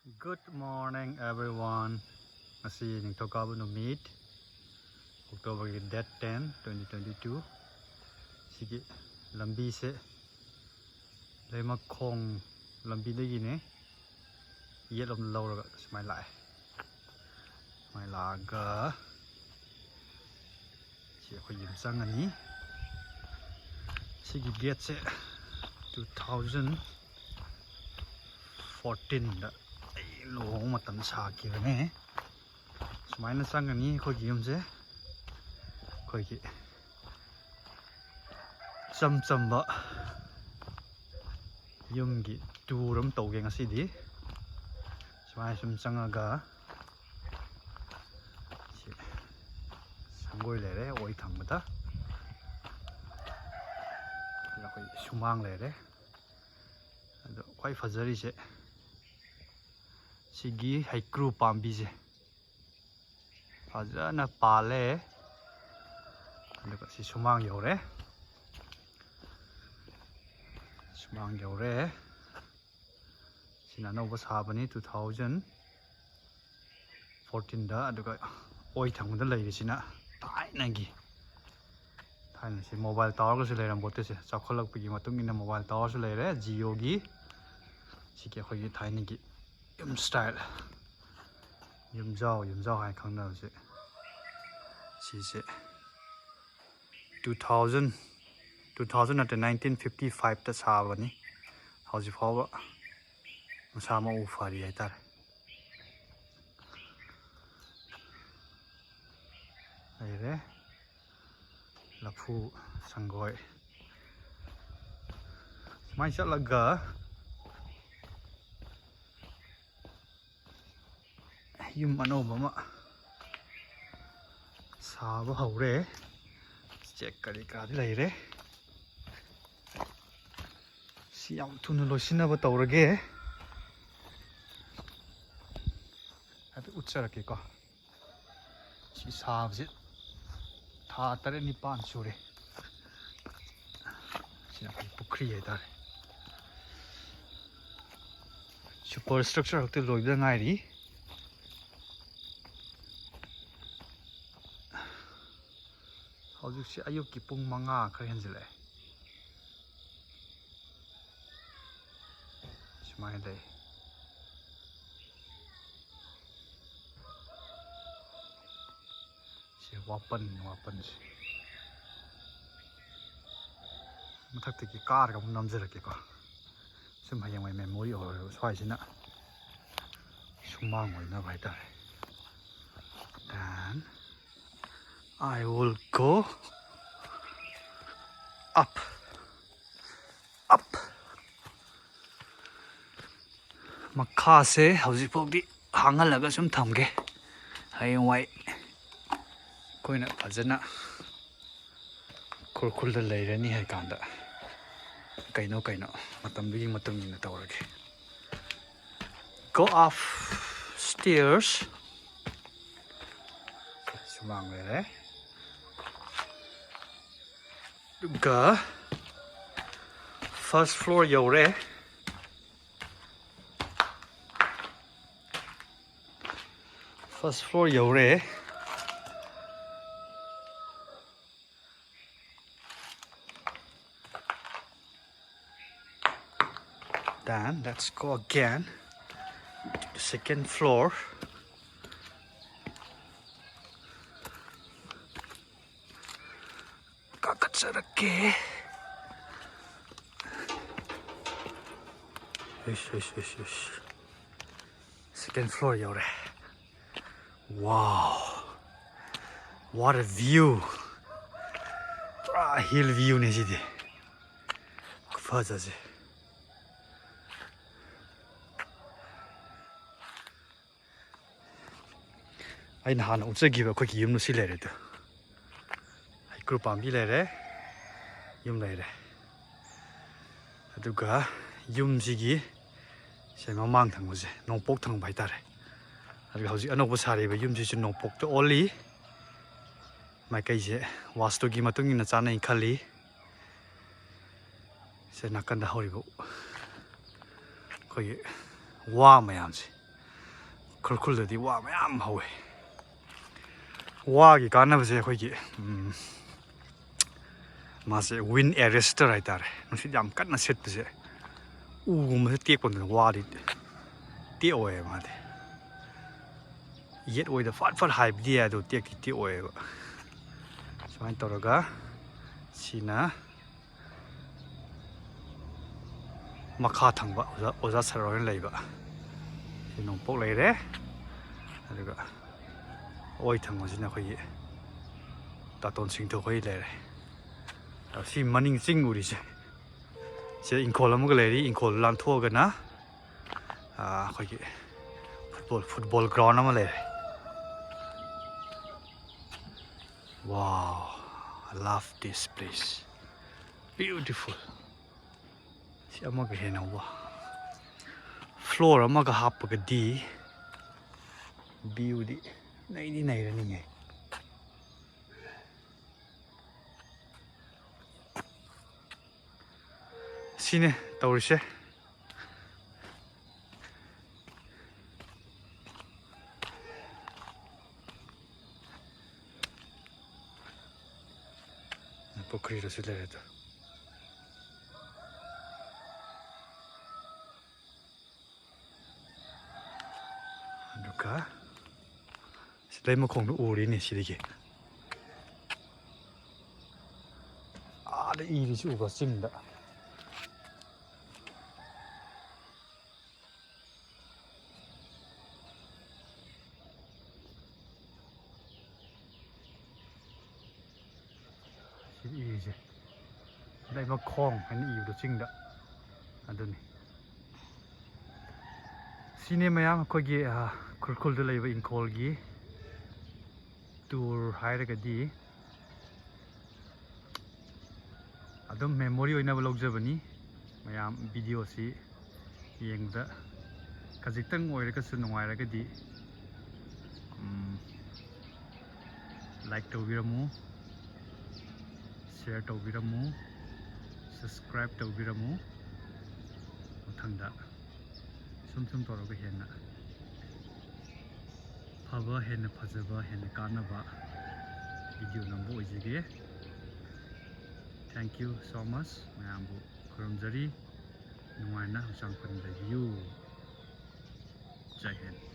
Good morning, everyone. Ngasi ningtokaba numit October date 10, 2022. Sige lambi se Leimakhong lambi dagi ne yelom lauraga smai laga si khoi yim sangani sige gate se 2014 da lỗ mà tầm xà kiểu này máy nó sang cái ní khôi kì không chứ khôi kì chăm chăm vợ dùng kì tu rắm tàu cái ngasi đi máy chăm sang aga sang ngồi lại đấy ôi thằng mà ta là khôi sumang lại đấy quay phật gì chứ Sigi hai kru pambi je fazana pale aduga si sumang yore sina no bas habani 2014 da aduga oi thangda lei sina tai nagi thain si mobile tower ko se leiram bote se chakholak pigi matung ina mobile tower se leire Jio gi sike khoi gi thai nagi style Yumjao hai khang na se si se 2000 at 1955 ta sa ba ni hauji phawa masa ma u fari ai tar ai re laphu sangoi mai sa laga Yum ano mama Saba haure check kari ka di lai re si yam thunu loisina ba tawrage abi utcharake ko si sabje tha tare ni pan sure si pukri ai dar superstructure hakte loibda ngai ri Hꯧzik si ayuk ki pung manga khar henjile Smai dai si weapon si mathak te ki car ka namjarake ko sim hayang mai memory or swai sina sumang oi na bai ta dan I will go up makha se hauji pok di hangal laga sum thamge hayang wai koina phajana khurkhul da leirani hai kanda kaino matam bi matam ni tawrage go off stairs sumang le Ga first floor yore then let's go again to the second floor kakacharake yes. Second floor yore wow what a view hill view ne jidi fazaje ai na han utse ba ko ki yum no si lere to ai group am bi lere yum lere aduga yum sigi se mamang thang buje nongpok thang bai tare aduga hauji anoba sari ba yum si chu nongpok to only mai kai je wastu gi matung ina chanai khali se nakan da hori bo khoi wa mayam si Khurkhul wa mayam hawe wa gi kanabase akhoi mase wind arrestor haitare nusi jam kanna set base ugum se tek pon wa di te oe ma de yet oe da fat hype dia do tek ti oe ba swain toraga sina makha thangba oza saroin leiba sinong pok leire aduga oi thangwa sina khoi taton singtho khoi leire si maning sing uri se inkhol amuga leiri inkhol lan thoga na khoi football ground ama leire wow I love this place beautiful si amaga hena wa floor amaga hapaga di view di nei rani ngai sine tawrise pokhri ro sile to aduka Leimakhong no uri ni sidigi da iri si uga singda iri je Leimakhong ani iri do singda aduni sine mayam khogi Khurkhul da leiba inkhol gi tour hairaga di adum memory oina blogjabani mayam video si yengda kajitang oiraga su nungairaga di like tawbiramu share tawbiramu subscribe tawbiramu muthangda sum toraga hena phaba hena phajaba hena kanaba video nambo ojige thank you so much mayambu khurumjari nuaina husang pan review jai hind